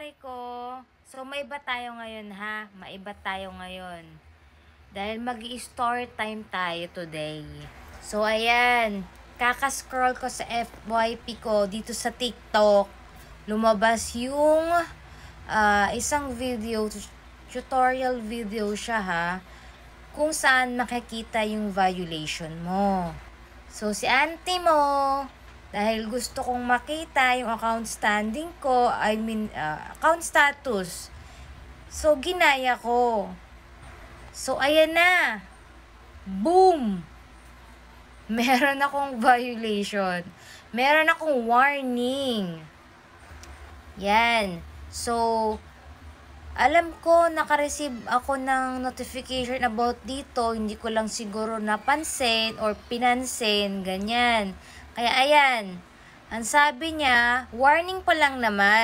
pare ko. So, maiba tayo ngayon ha. Maiba tayo ngayon. Dahil mag-i-story time tayo today. So, ayan. Kakascroll ko sa FYP ko dito sa TikTok. Lumabas yung isang video, tutorial video siya ha. Kung saan makikita yung violation mo. So, si auntie mo, dahil gusto kong makita yung account standing ko, account status. So, ginaya ko. So, ayan na. Boom! Meron akong violation. Meron akong warning. Yan. So, alam ko, naka-receive ako ng notification about dito. Hindi ko lang siguro napansin or pinansin. Ganyan. Kaya ayan. Ang sabi niya, warning pa lang naman.